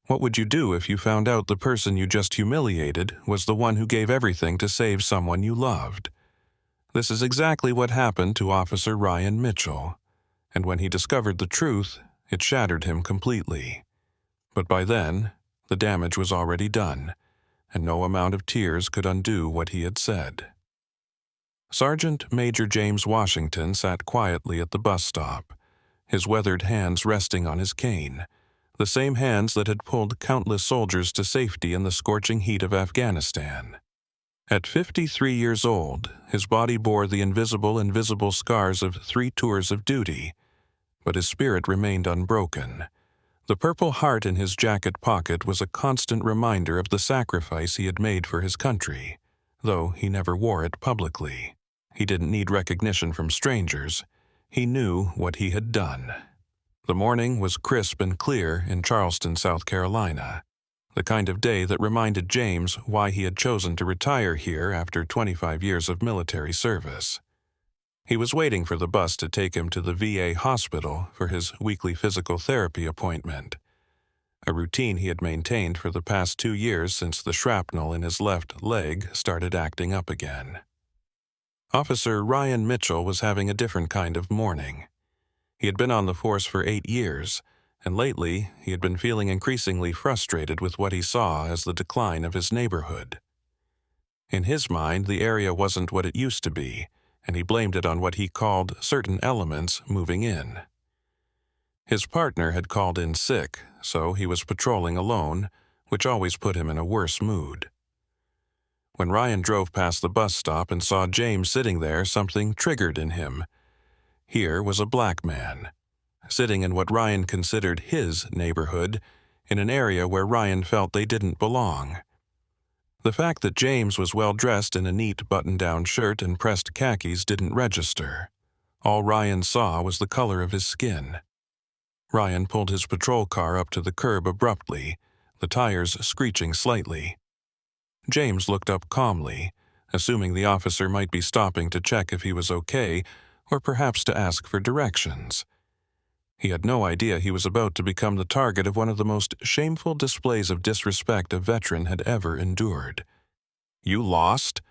What would you do if you found out the person you just humiliated was the one who gave everything to save someone you loved? This is exactly what happened to Officer Ryan Mitchell, and when he discovered the truth, it shattered him completely. But by then, the damage was already done, and no amount of tears could undo what he had said. Sergeant Major James Washington sat quietly at the bus stop, his weathered hands resting on his cane, the same hands that had pulled countless soldiers to safety in the scorching heat of Afghanistan. At 53 years old, his body bore the invisible and visible scars of 3 tours of duty, but his spirit remained unbroken. The Purple Heart in his jacket pocket was a constant reminder of the sacrifice he had made for his country, though he never wore it publicly. He didn't need recognition from strangers. He knew what he had done. The morning was crisp and clear in Charleston, South Carolina, the kind of day that reminded James why he had chosen to retire here after 25 years of military service. He was waiting for the bus to take him to the VA hospital for his weekly physical therapy appointment, a routine he had maintained for the past 2 years since the shrapnel in his left leg started acting up again. Officer Ryan Mitchell was having a different kind of morning. He had been on the force for 8 years, and lately he had been feeling increasingly frustrated with what he saw as the decline of his neighborhood. In his mind, the area wasn't what it used to be, and he blamed it on what he called certain elements moving in. His partner had called in sick, so he was patrolling alone, which always put him in a worse mood. When Ryan drove past the bus stop and saw James sitting there, something triggered in him. Here was a black man, sitting in what Ryan considered his neighborhood, in an area where Ryan felt they didn't belong. The fact that James was well-dressed in a neat button-down shirt and pressed khakis didn't register. All Ryan saw was the color of his skin. Ryan pulled his patrol car up to the curb abruptly, the tires screeching slightly. James looked up calmly, assuming the officer might be stopping to check if he was okay, or perhaps to ask for directions. He had no idea he was about to become the target of one of the most shameful displays of disrespect a veteran had ever endured. "You lost?"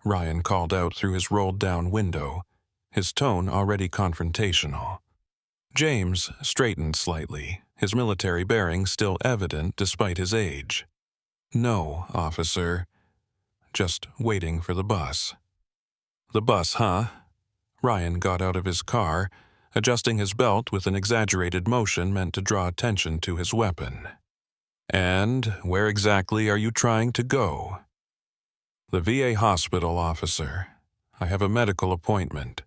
Ryan called out through his rolled-down window, his tone already confrontational. James straightened slightly, his military bearing still evident despite his age. "No, officer. Just waiting for the bus." "The bus, huh?" Ryan got out of his car, adjusting his belt with an exaggerated motion meant to draw attention to his weapon. "And where exactly are you trying to go?" "The VA hospital, officer. I have a medical appointment."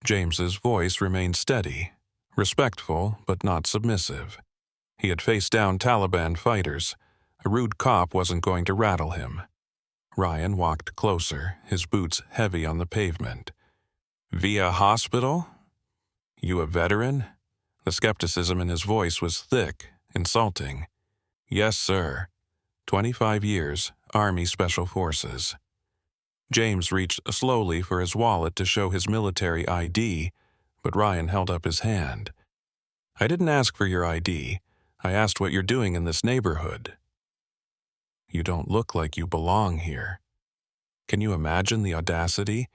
James's voice remained steady, respectful but not submissive. He had faced down Taliban fighters. A rude cop wasn't going to rattle him. Ryan walked closer, his boots heavy on the pavement. "Via hospital? You a veteran?" The skepticism in his voice was thick, insulting. "Yes, sir. 25 years, Army Special Forces." James reached slowly for his wallet to show his military ID, but Ryan held up his hand. "I didn't ask for your ID. I asked what you're doing in this neighborhood." "You don't look like you belong here." Can you imagine the audacity?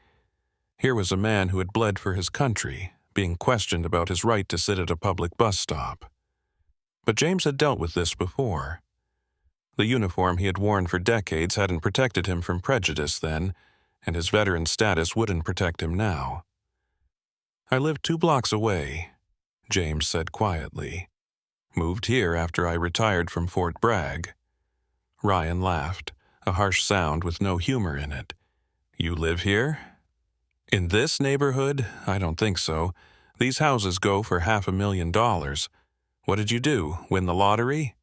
Here was a man who had bled for his country, being questioned about his right to sit at a public bus stop. But James had dealt with this before. The uniform he had worn for decades hadn't protected him from prejudice then, and his veteran status wouldn't protect him now. "I live 2 blocks away," James said quietly. "Moved here after I retired from Fort Bragg." Ryan laughed, a harsh sound with no humor in it. "You live here?" "In this neighborhood? I don't think so. These houses go for $500,000. What did you do, win the lottery?"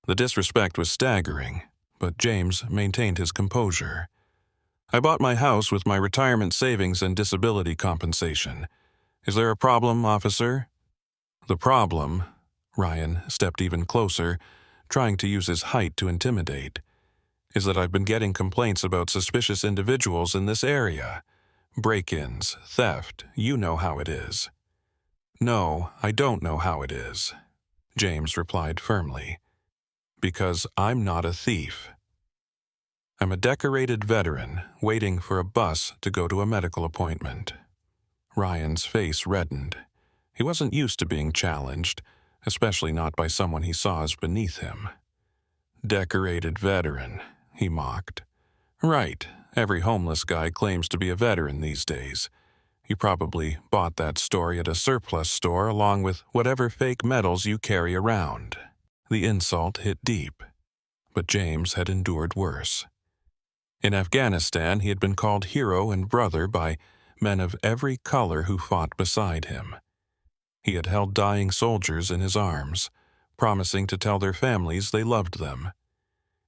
The disrespect was staggering, but James maintained his composure. "I bought my house with my retirement savings and disability compensation. Is there a problem, officer?" "The problem," Ryan stepped even closer, trying to use his height to intimidate, "is that I've been getting complaints about suspicious individuals in this area. Break-ins, theft, you know how it is." "No, I don't know how it is," James replied firmly. because I'm not a thief. I'm a decorated veteran waiting for a bus to go to a medical appointment. Ryan's face reddened. He wasn't used to being challenged, especially not by someone he saw as beneath him. Decorated veteran, he mocked. Right, every homeless guy claims to be a veteran these days. You probably bought that story at a surplus store along with whatever fake medals you carry around. The insult hit deep, but James had endured worse. In Afghanistan, he had been called hero and brother by men of every color who fought beside him. He had held dying soldiers in his arms, promising to tell their families they loved them.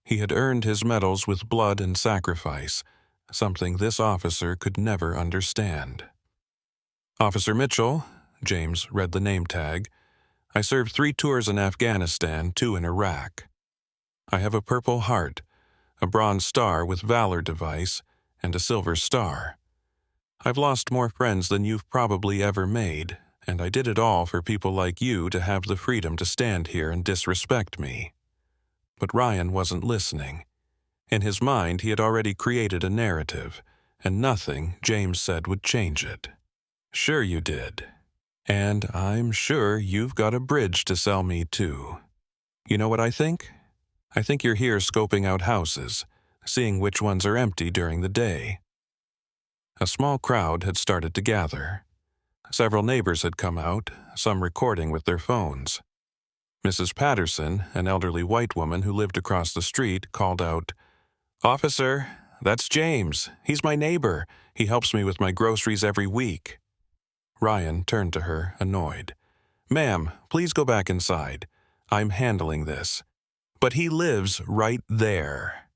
He had earned his medals with blood and sacrifice, something this officer could never understand. Officer Mitchell, James read the name tag. I served 3 tours in Afghanistan, 2 in Iraq. I have a Purple Heart, a Bronze Star with Valor device, and a Silver Star. I've lost more friends than you've probably ever made, and I did it all for people like you to have the freedom to stand here and disrespect me. But Ryan wasn't listening. In his mind, he had already created a narrative, and nothing James said would change it. Sure you did. And I'm sure you've got a bridge to sell me, too. You know what I think? I think you're here scoping out houses, seeing which ones are empty during the day. A small crowd had started to gather. Several neighbors had come out, some recording with their phones. Mrs. Patterson, an elderly white woman who lived across the street, called out, "Officer, that's James. He's my neighbor. He helps me with my groceries every week." Ryan turned to her, annoyed. "Ma'am, please go back inside. I'm handling this. But he lives right there."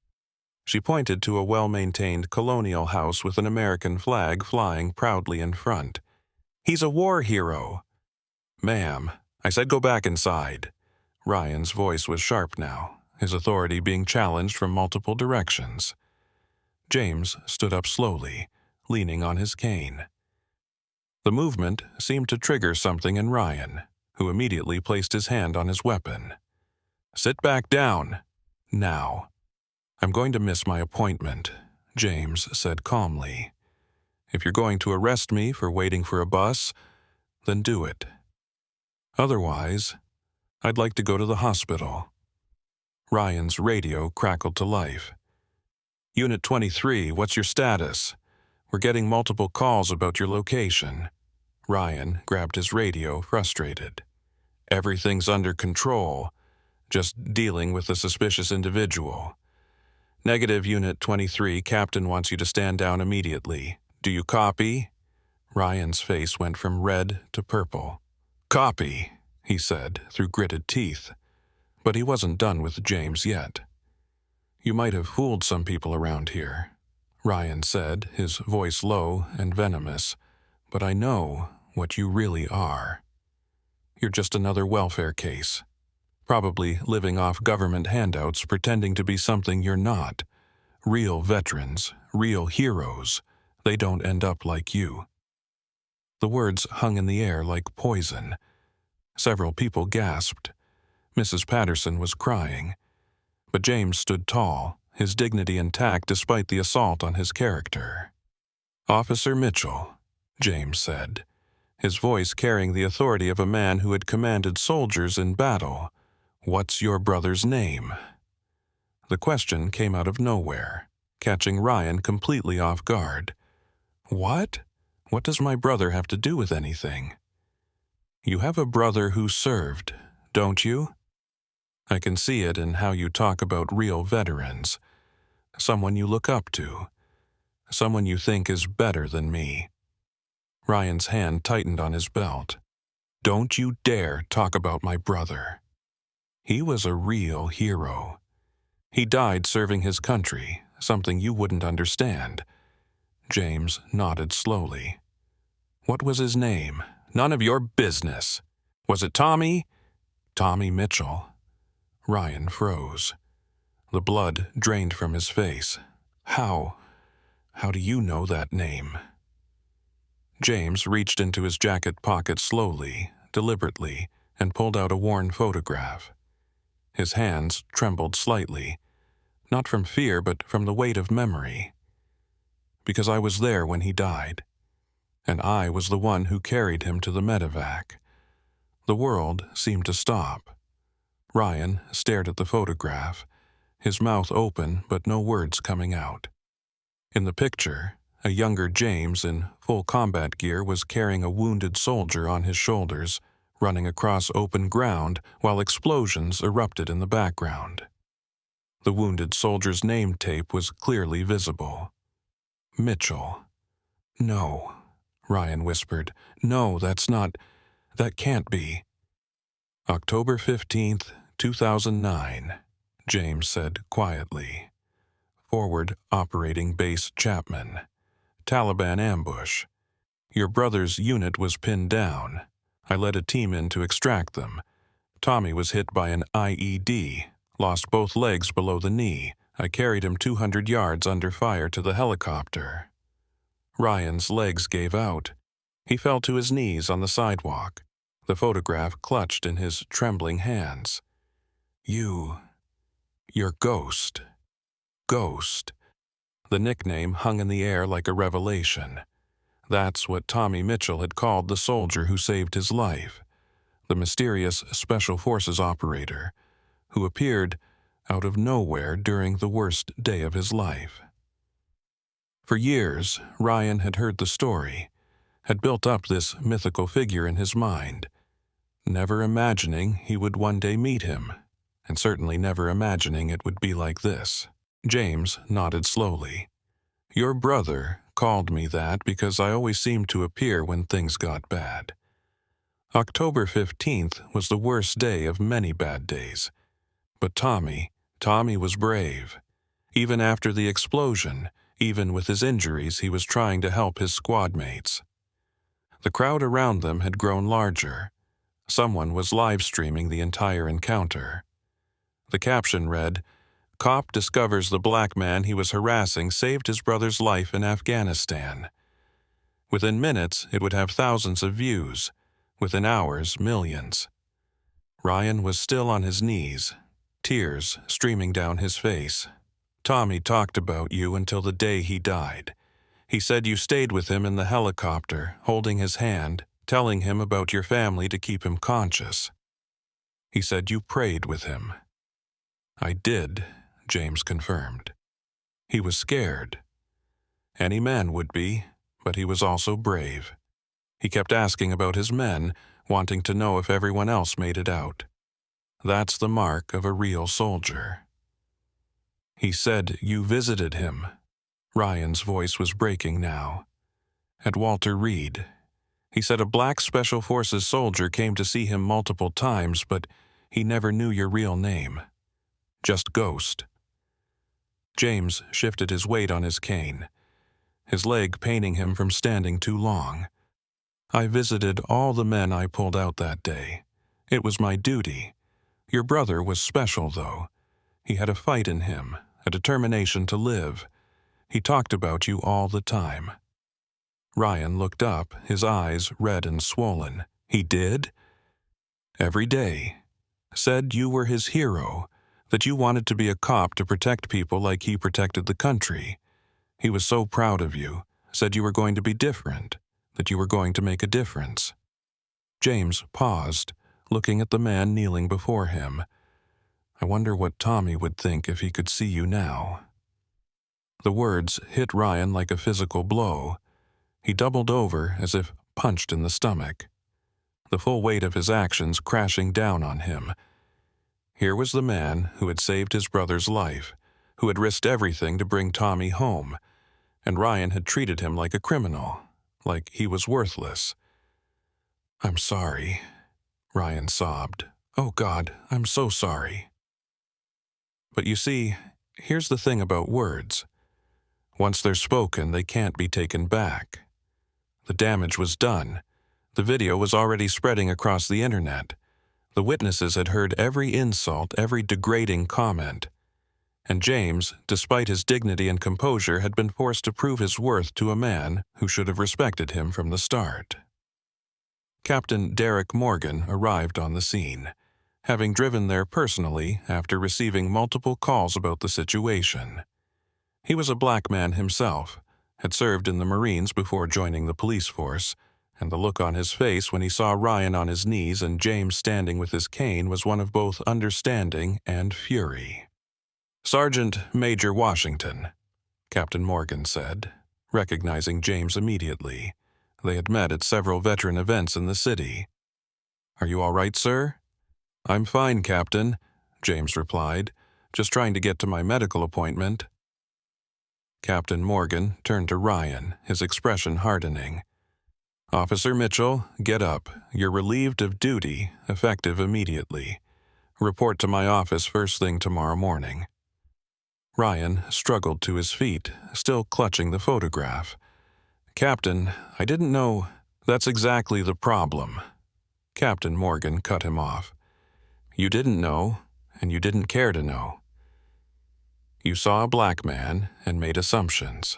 She pointed to a well-maintained colonial house with an American flag flying proudly in front. "He's a war hero." "Ma'am, I said go back inside." Ryan's voice was sharp now, his authority being challenged from multiple directions. James stood up slowly, leaning on his cane. The movement seemed to trigger something in Ryan, who immediately placed his hand on his weapon. "Sit back down. Now." "I'm going to miss my appointment," James said calmly. "If you're going to arrest me for waiting for a bus, then do it. Otherwise, I'd like to go to the hospital." Ryan's radio crackled to life. "Unit 23, what's your status? We're getting multiple calls about your location." Ryan grabbed his radio, frustrated. "Everything's under control. Just dealing with a suspicious individual. Negative, Unit 23, Captain wants you to stand down immediately. Do you copy?" Ryan's face went from red to purple. "Copy," he said through gritted teeth. But he wasn't done with James yet. "You might have fooled some people around here," Ryan said, his voice low and venomous. "But I know what you really are. You're just another welfare case. Probably living off government handouts, pretending to be something you're not. Real veterans, real heroes, they don't end up like you." The words hung in the air like poison. Several people gasped. Mrs. Patterson was crying. But James stood tall, his dignity intact despite the assault on his character. "Officer Mitchell," James said, his voice carrying the authority of a man who had commanded soldiers in battle. "What's your brother's name?" The question came out of nowhere, catching Ryan completely off guard. "What? What does my brother have to do with anything?" "You have a brother who served, don't you? I can see it in how you talk about real veterans. Someone you look up to. Someone you think is better than me." Ryan's hand tightened on his belt. "Don't you dare talk about my brother. He was a real hero. He died serving his country, something you wouldn't understand." James nodded slowly. "What was his name?" "None of your business." "Was it Tommy?" "Tommy Mitchell." Ryan froze. The blood drained from his face. How do you know that name?" James reached into his jacket pocket slowly, deliberately, and pulled out a worn photograph. His hands trembled slightly, not from fear but from the weight of memory. Because I was there when he died, and I was the one who carried him to the medevac. The world seemed to stop. Ryan stared at the photograph, his mouth open but no words coming out. In the picture, a younger James in full combat gear was carrying a wounded soldier on his shoulders, running across open ground while explosions erupted in the background. The wounded soldier's name tape was clearly visible. Mitchell. "No," Ryan whispered. "No, that can't be." "October 15th, 2009, James said quietly. "Forward Operating Base Chapman. Taliban ambush. Your brother's unit was pinned down. I led a team in to extract them. Tommy was hit by an IED, lost both legs below the knee. I carried him 200 yards under fire to the helicopter." Ryan's legs gave out. He fell to his knees on the sidewalk, the photograph clutched in his trembling hands. You're Ghost. Ghost. The nickname hung in the air like a revelation. That's what Tommy Mitchell had called the soldier who saved his life, the mysterious Special Forces operator who appeared out of nowhere during the worst day of his life. For years, Ryan had heard the story, had built up this mythical figure in his mind, never imagining he would one day meet him, and certainly never imagining it would be like this. James nodded slowly. "Your brother called me that because I always seemed to appear when things got bad. October 15th was the worst day of many bad days. But Tommy was brave. Even after the explosion, even with his injuries, he was trying to help his squad mates." The crowd around them had grown larger. Someone was live streaming the entire encounter. The caption read, "Cop discovers the black man he was harassing saved his brother's life in Afghanistan." Within minutes, it would have thousands of views. Within hours, millions. Ryan was still on his knees, tears streaming down his face. "Tommy talked about you until the day he died. He said you stayed with him in the helicopter, holding his hand, telling him about your family to keep him conscious. He said you prayed with him." "I did," James confirmed. He was scared. Any man would be, but he was also brave. He kept asking about his men, wanting to know if everyone else made it out. That's the mark of a real soldier. "He said you visited him." Ryan's voice was breaking now. "At Walter Reed. He said a black Special Forces soldier came to see him multiple times, but he never knew your real name. Just Ghost." James shifted his weight on his cane, his leg paining him from standing too long. "I visited all the men I pulled out that day. It was my duty. Your brother was special, though. He had a fight in him, a determination to live. He talked about you all the time." Ryan looked up, his eyes red and swollen. "He did?" "Every day. Said you were his hero, that you wanted to be a cop to protect people like he protected the country. He was so proud of you, said you were going to be different, that you were going to make a difference." James paused, looking at the man kneeling before him. "I wonder what Tommy would think if he could see you now." The words hit Ryan like a physical blow. He doubled over as if punched in the stomach, the full weight of his actions crashing down on him. Here was the man who had saved his brother's life, who had risked everything to bring Tommy home, and Ryan had treated him like a criminal, like he was worthless. "I'm sorry," Ryan sobbed. "Oh God, I'm so sorry." But you see, here's the thing about words. Once they're spoken, they can't be taken back. The damage was done. The video was already spreading across the internet. The witnesses had heard every insult, every degrading comment. And James, despite his dignity and composure, had been forced to prove his worth to a man who should have respected him from the start. Captain Derek Morgan arrived on the scene. having driven there personally after receiving multiple calls about the situation. He was a black man himself, had served in the Marines before joining the police force, and the look on his face when he saw Ryan on his knees and James standing with his cane was one of both understanding and fury. "Sergeant Major Washington," Captain Morgan said, recognizing James immediately. They had met at several veteran events in the city. "Are you all right, sir?" "I'm fine, Captain," James replied. "Just trying to get to my medical appointment." Captain Morgan turned to Ryan, his expression hardening. "Officer Mitchell, get up. You're relieved of duty, effective immediately. Report to my office first thing tomorrow morning." Ryan struggled to his feet, still clutching the photograph. "Captain, I didn't know." "That's exactly the problem." Captain Morgan cut him off. "You didn't know, and you didn't care to know. You saw a black man and made assumptions.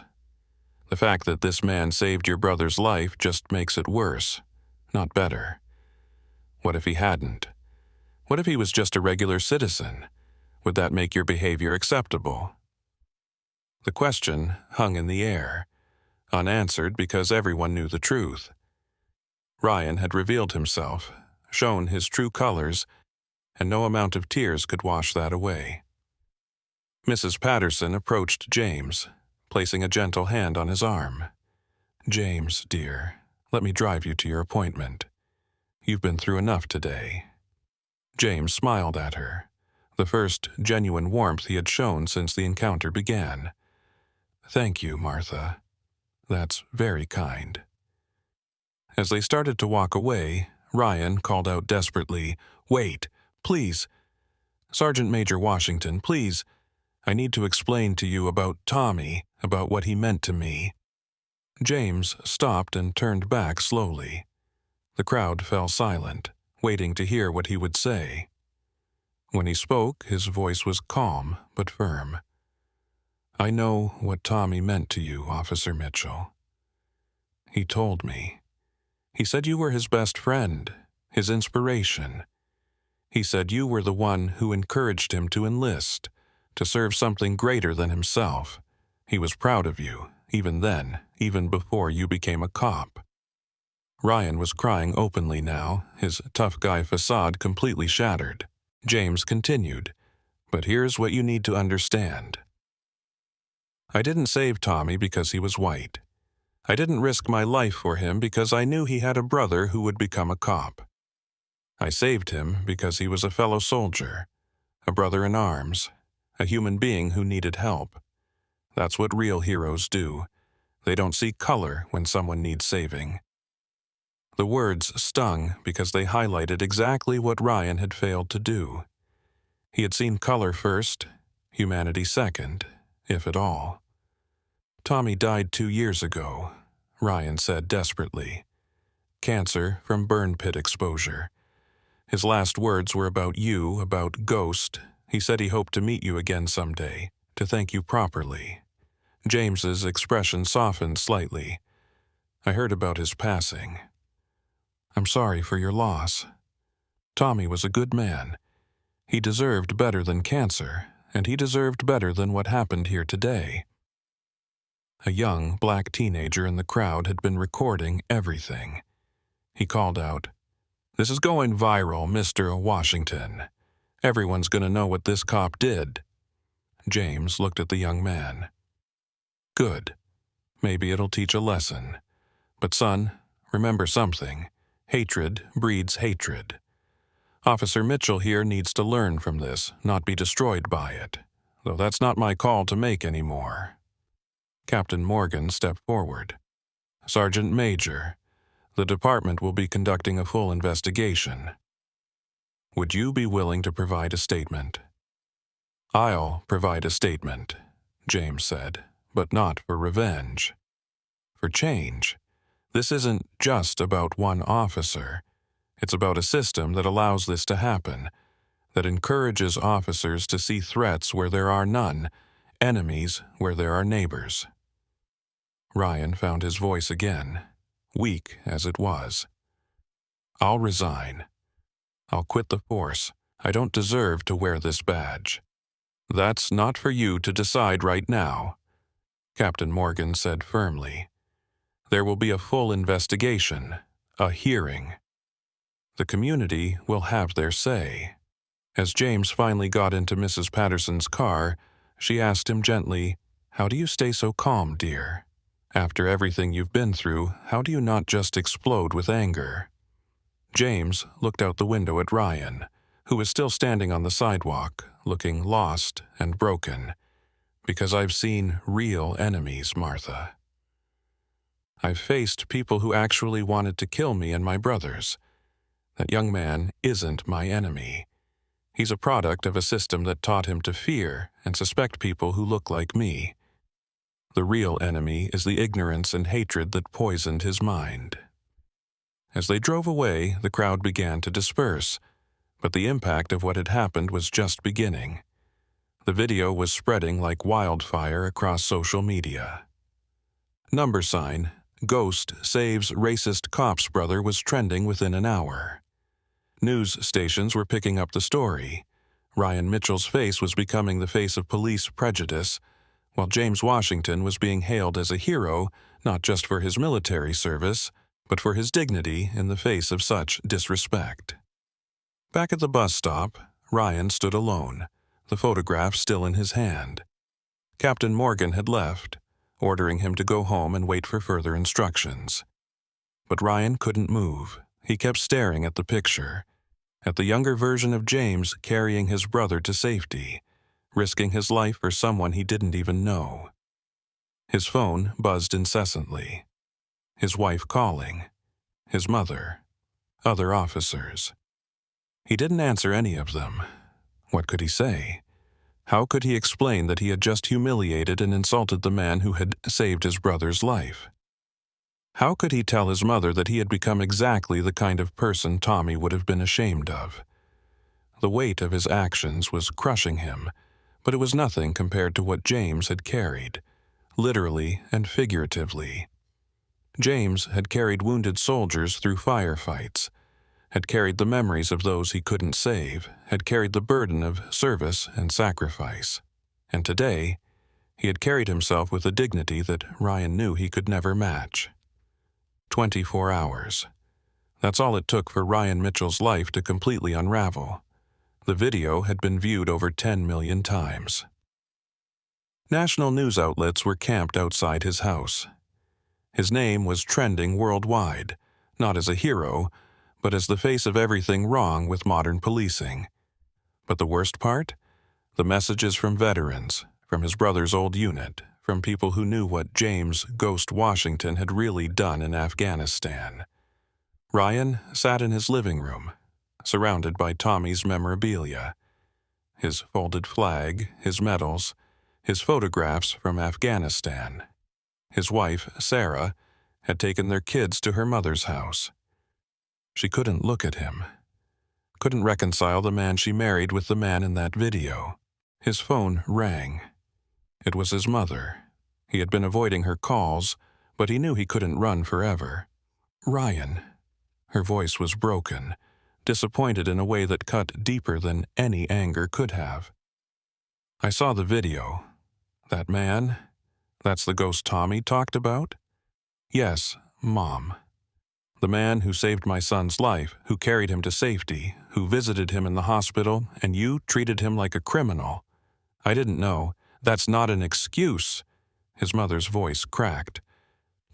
The fact that this man saved your brother's life just makes it worse, not better. What if he hadn't? What if he was just a regular citizen? Would that make your behavior acceptable?" The question hung in the air, unanswered because everyone knew the truth. Ryan had revealed himself, shown his true colors, and no amount of tears could wash that away. Mrs. Patterson approached James, placing a gentle hand on his arm. "James, dear, let me drive you to your appointment. You've been through enough today." James smiled at her, the first genuine warmth he had shown since the encounter began. "Thank you, Martha. That's very kind." As they started to walk away, Ryan called out desperately, "Wait, please. Sergeant Major Washington, please. I need to explain to you about Tommy, about what he meant to me." James stopped and turned back slowly. The crowd fell silent, waiting to hear what he would say. When he spoke, his voice was calm but firm. "I know what Tommy meant to you, Officer Mitchell. He told me. He said you were his best friend, his inspiration. He said you were the one who encouraged him to enlist, to serve something greater than himself. He was proud of you, even then, even before you became a cop." Ryan was crying openly now, his tough guy facade completely shattered. James continued, "But here's what you need to understand. I didn't save Tommy because he was white. I didn't risk my life for him because I knew he had a brother who would become a cop. I saved him because he was a fellow soldier, a brother in arms, a human being who needed help. That's what real heroes do. They don't see color when someone needs saving." The words stung because they highlighted exactly what Ryan had failed to do. He had seen color first, humanity second, if at all. "Tommy died 2 years ago," Ryan said desperately. "Cancer from burn pit exposure. His last words were about you, about Ghost. He said he hoped to meet you again someday, to thank you properly." James's expression softened slightly. "I heard about his passing. I'm sorry for your loss. Tommy was a good man. He deserved better than cancer, and he deserved better than what happened here today." A young black teenager in the crowd had been recording everything. He called out, "This is going viral, Mr. Washington. Everyone's going to know what this cop did." James looked at the young man. "Good. Maybe it'll teach a lesson. But son, remember something. Hatred breeds hatred. Officer Mitchell here needs to learn from this, not be destroyed by it, though that's not my call to make anymore." Captain Morgan stepped forward. "Sergeant Major, the department will be conducting a full investigation. Would you be willing to provide a statement?" "I'll provide a statement," James said, "but not for revenge. For change. This isn't just about one officer. It's about a system that allows this to happen, that encourages officers to see threats where there are none, enemies where there are neighbors." Ryan found his voice again, weak as it was. "I'll resign. I'll quit the force. I don't deserve to wear this badge. That's not for you to decide right now, Captain Morgan said firmly. There will be a full investigation, a hearing. The community will have their say. As James finally got into Mrs. Patterson's car, she asked him gently, "How do you stay so calm, dear? After everything you've been through, how do you not just explode with anger?" James looked out the window at Ryan, who was still standing on the sidewalk, looking lost and broken. "Because I've seen real enemies, Martha. I've faced people who actually wanted to kill me and my brothers. That young man isn't my enemy. He's a product of a system that taught him to fear and suspect people who look like me. The real enemy is the ignorance and hatred that poisoned his mind." As they drove away, the crowd began to disperse, but the impact of what had happened was just beginning. The video was spreading like wildfire across social media. Number sign, "Ghost saves racist cop's brother" was trending within an hour. News stations were picking up the story. Ryan Mitchell's face was becoming the face of police prejudice, while James Washington was being hailed as a hero, not just for his military service, but for his dignity in the face of such disrespect. Back at the bus stop, Ryan stood alone, the photograph still in his hand. Captain Morgan had left, ordering him to go home and wait for further instructions. But Ryan couldn't move. He kept staring at the picture, at the younger version of James carrying his brother to safety, risking his life for someone he didn't even know. His phone buzzed incessantly. His wife calling, his mother, other officers. He didn't answer any of them. What could he say? How could he explain that he had just humiliated and insulted the man who had saved his brother's life? How could he tell his mother that he had become exactly the kind of person Tommy would have been ashamed of? The weight of his actions was crushing him, but it was nothing compared to what James had carried, literally and figuratively. James had carried wounded soldiers through firefights, had carried the memories of those he couldn't save, had carried the burden of service and sacrifice. And today, he had carried himself with a dignity that Ryan knew he could never match. 24 hours. That's all it took for Ryan Mitchell's life to completely unravel. The video had been viewed over 10 million times. National news outlets were camped outside his house. His name was trending worldwide, not as a hero, but as the face of everything wrong with modern policing. But the worst part? The messages from veterans, from his brother's old unit, from people who knew what James "Ghost" Washington had really done in Afghanistan. Ryan sat in his living room, surrounded by Tommy's memorabilia. His folded flag, his medals, his photographs from Afghanistan. His wife, Sarah, had taken their kids to her mother's house. She couldn't look at him. Couldn't reconcile the man she married with the man in that video. His phone rang. It was his mother. He had been avoiding her calls, but he knew he couldn't run forever. "Ryan." Her voice was broken, disappointed in a way that cut deeper than any anger could have. "I saw the video. That man, that's the ghost Tommy talked about?" "Yes, Mom. The man who saved my son's life, who carried him to safety, who visited him in the hospital, and you treated him like a criminal. I didn't know. That's not an excuse." His mother's voice cracked.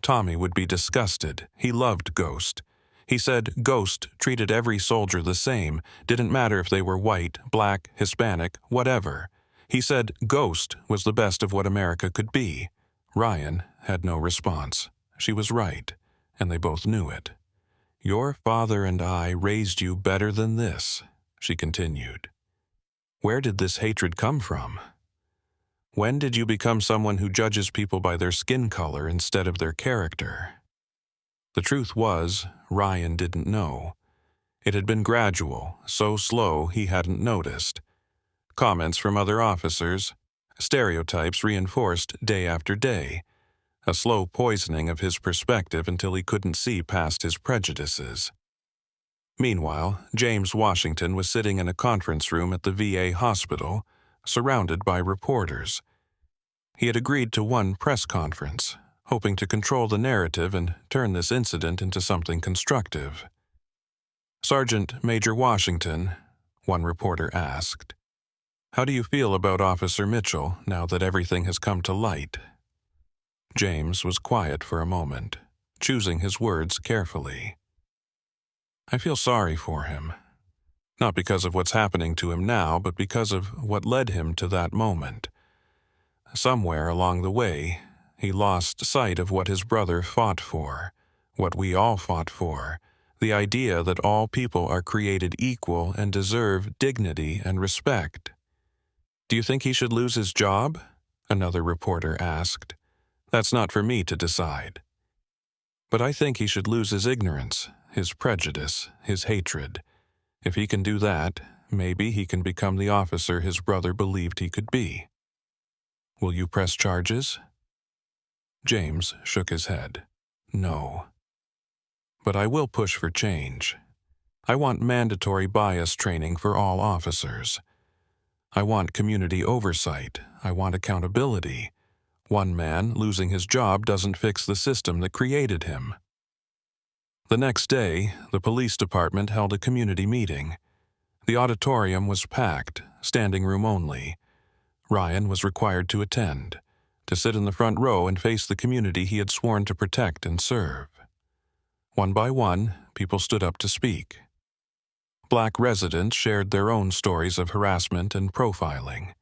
Tommy would be disgusted. He loved Ghost. He said Ghost treated every soldier the same, didn't matter if they were white, black, Hispanic, whatever. He said Ghost was the best of what America could be. Ryan had no response. She was right, and they both knew it. "Your father and I raised you better than this," she continued. "Where did this hatred come from? When did you become someone who judges people by their skin color instead of their character?" The truth was, Ryan didn't know. It had been gradual, so slow he hadn't noticed. Comments from other officers, stereotypes reinforced day after day, a slow poisoning of his perspective until he couldn't see past his prejudices. Meanwhile, James Washington was sitting in a conference room at the VA hospital, surrounded by reporters. He had agreed to one press conference, hoping to control the narrative and turn this incident into something constructive. "Sergeant Major Washington," one reporter asked, "how do you feel about Officer Mitchell now that everything has come to light?" James was quiet for a moment, choosing his words carefully. "I feel sorry for him. Not because of what's happening to him now, but because of what led him to that moment. Somewhere along the way, he lost sight of what his brother fought for, what we all fought for, the idea that all people are created equal and deserve dignity and respect." "Do you think he should lose his job?" another reporter asked. "That's not for me to decide. But I think he should lose his ignorance, his prejudice, his hatred. If he can do that, maybe he can become the officer his brother believed he could be. Will you press charges?" James shook his head. "No. But I will push for change. I want mandatory bias training for all officers. I want community oversight. I want accountability. One man losing his job doesn't fix the system that created him." The next day, the police department held a community meeting. The auditorium was packed, standing room only. Ryan was required to attend, to sit in the front row and face the community he had sworn to protect and serve. One by one, people stood up to speak. Black residents shared their own stories of harassment and profiling.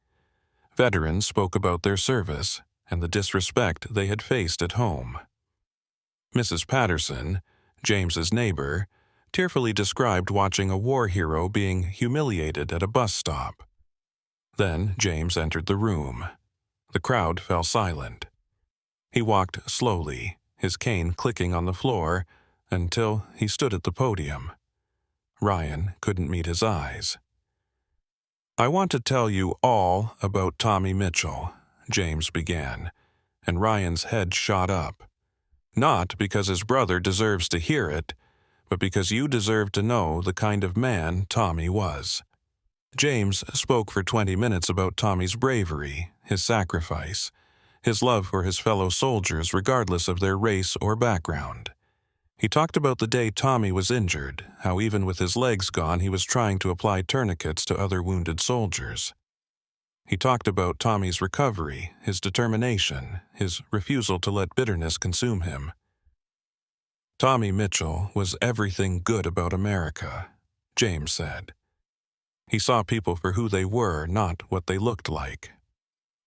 Veterans spoke about their service and the disrespect they had faced at home. Mrs. Patterson, James's neighbor, tearfully described watching a war hero being humiliated at a bus stop. Then James entered the room. The crowd fell silent. He walked slowly, his cane clicking on the floor, until he stood at the podium. Ryan couldn't meet his eyes. "I want to tell you all about Tommy Mitchell," James began, and Ryan's head shot up. "Not because his brother deserves to hear it, but because you deserve to know the kind of man Tommy was." James spoke for 20 minutes about Tommy's bravery, his sacrifice, his love for his fellow soldiers regardless of their race or background. He talked about the day Tommy was injured, how even with his legs gone he was trying to apply tourniquets to other wounded soldiers. He talked about Tommy's recovery, his determination, his refusal to let bitterness consume him. "Tommy Mitchell was everything good about America," James said. "He saw people for who they were, not what they looked like.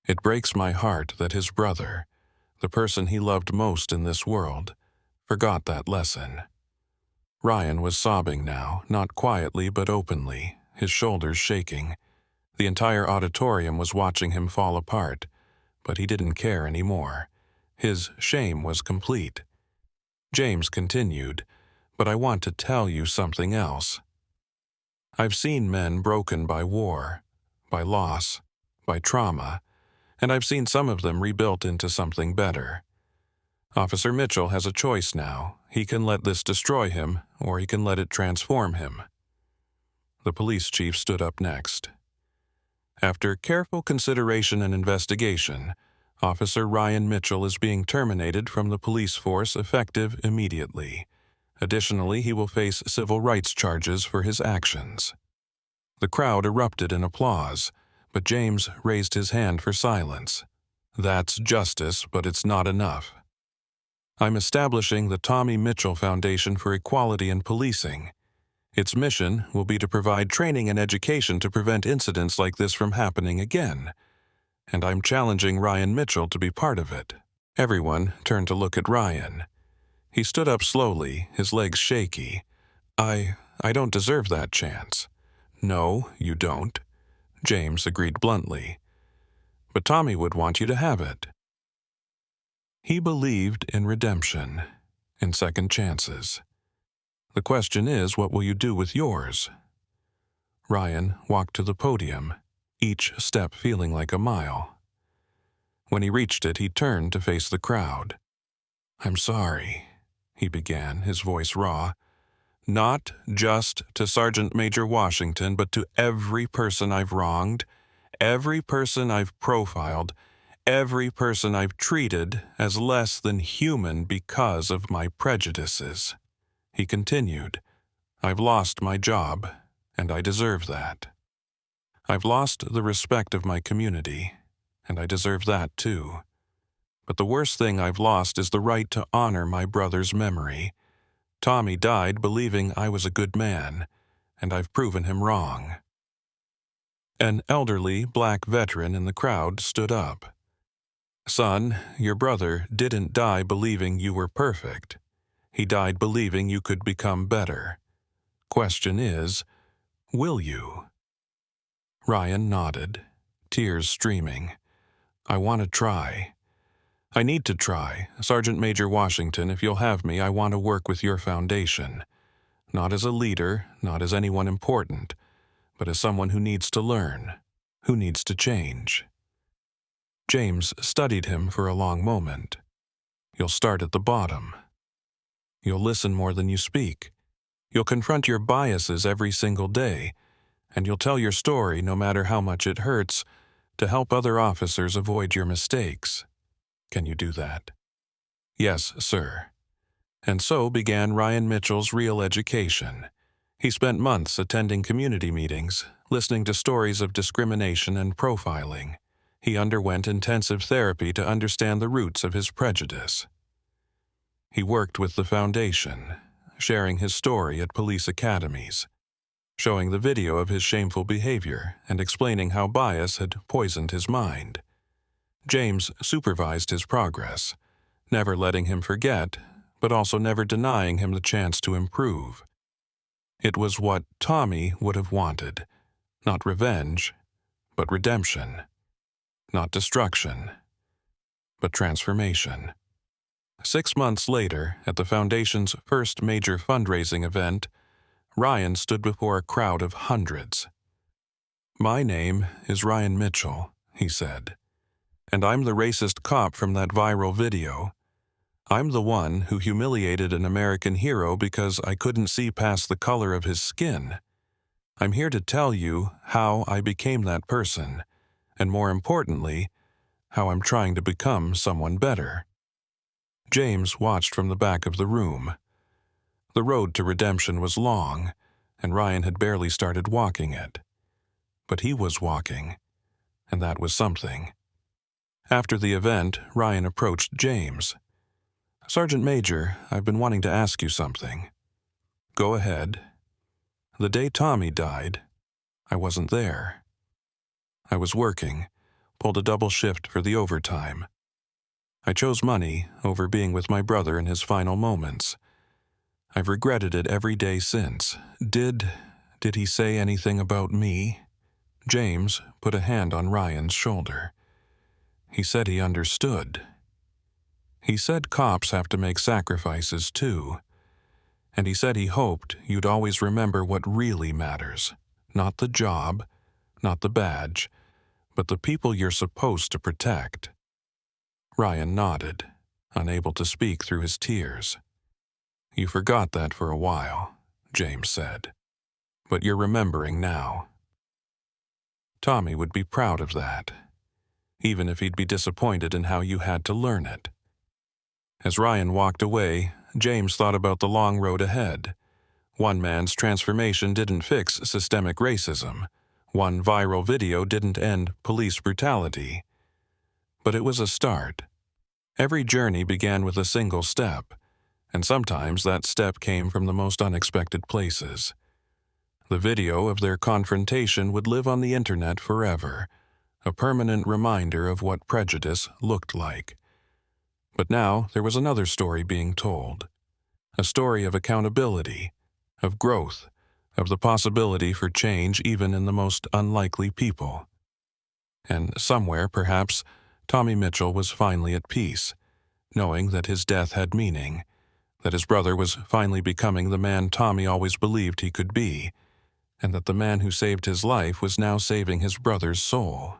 It breaks my heart that his brother, the person he loved most in this world, forgot that lesson." Ryan was sobbing now, not quietly but openly, his shoulders shaking. The entire auditorium was watching him fall apart, but he didn't care anymore. His shame was complete. James continued, "But I want to tell you something else. I've seen men broken by war, by loss, by trauma, and I've seen some of them rebuilt into something better. Officer Mitchell has a choice now. He can let this destroy him, or he can let it transform him." The police chief stood up next. "After careful consideration and investigation, Officer Ryan Mitchell is being terminated from the police force effective immediately. Additionally, he will face civil rights charges for his actions." The crowd erupted in applause, but James raised his hand for silence. "That's justice, but it's not enough. I'm establishing the Tommy Mitchell Foundation for Equality in Policing. Its mission will be to provide training and education to prevent incidents like this from happening again. And I'm challenging Ryan Mitchell to be part of it." Everyone turned to look at Ryan. He stood up slowly, his legs shaky. I don't deserve that chance." "No, you don't," James agreed bluntly. "But Tommy would want you to have it." He believed in redemption, in second chances. The question is, what will you do with yours? Ryan walked to the podium, each step feeling like a mile. When he reached it, he turned to face the crowd. "I'm sorry," he began, his voice raw, Not just to Sergeant Major Washington, but to every person I've wronged, every person I've profiled, every person I've treated as less than human because of my prejudices. He continued, I've lost my job, and I deserve that. I've lost the respect of my community, and I deserve that too. But the worst thing I've lost is the right to honor my brother's memory. Tommy died believing I was a good man, and I've proven him wrong. An elderly black veteran in the crowd stood up. Son, your brother didn't die believing you were perfect. He died believing you could become better. Question is, will you? Ryan nodded, tears streaming. I want to try. I need to try. Sergeant Major Washington, if you'll have me, I want to work with your foundation. Not as a leader, not as anyone important, but as someone who needs to learn, who needs to change. James studied him for a long moment. You'll start at the bottom. You'll listen more than you speak. You'll confront your biases every single day, and you'll tell your story no matter how much it hurts to help other officers avoid your mistakes. Can you do that? Yes, sir. And so began Ryan Mitchell's real education. He spent months attending community meetings, listening to stories of discrimination and profiling. He underwent intensive therapy to understand the roots of his prejudice. He worked with the foundation, sharing his story at police academies, showing the video of his shameful behavior and explaining how bias had poisoned his mind. James supervised his progress, never letting him forget, but also never denying him the chance to improve. It was what Tommy would have wanted, not revenge, but redemption, not destruction, but transformation. 6 months later, at the Foundation's first major fundraising event, Ryan stood before a crowd of hundreds. My name is Ryan Mitchell, he said, and I'm the racist cop from that viral video. I'm the one who humiliated an American hero because I couldn't see past the color of his skin. I'm here to tell you how I became that person, and more importantly, how I'm trying to become someone better. James watched from the back of the room. The road to redemption was long, and Ryan had barely started walking it. But he was walking, and that was something. After the event, Ryan approached James. Sergeant Major, I've been wanting to ask you something. Go ahead. The day Tommy died, I wasn't there. I was working, pulled a double shift for the overtime. I chose money over being with my brother in his final moments. I've regretted it every day since. Did he say anything about me? James put a hand on Ryan's shoulder. He said he understood. He said cops have to make sacrifices too. And he said he hoped you'd always remember what really matters. Not the job, not the badge, but the people you're supposed to protect. Ryan nodded, unable to speak through his tears. You forgot that for a while, James said. But you're remembering now. Tommy would be proud of that, even if he'd be disappointed in how you had to learn it. As Ryan walked away, James thought about the long road ahead. One man's transformation didn't fix systemic racism. One viral video didn't end police brutality. But it was a start. Every journey began with a single step, and sometimes that step came from the most unexpected places. The video of their confrontation would live on the internet forever, a permanent reminder of what prejudice looked like. But now there was another story being told, a story of accountability, of growth, of the possibility for change even in the most unlikely people. And somewhere, perhaps, Tommy Mitchell was finally at peace, knowing that his death had meaning, that his brother was finally becoming the man Tommy always believed he could be, and that the man who saved his life was now saving his brother's soul.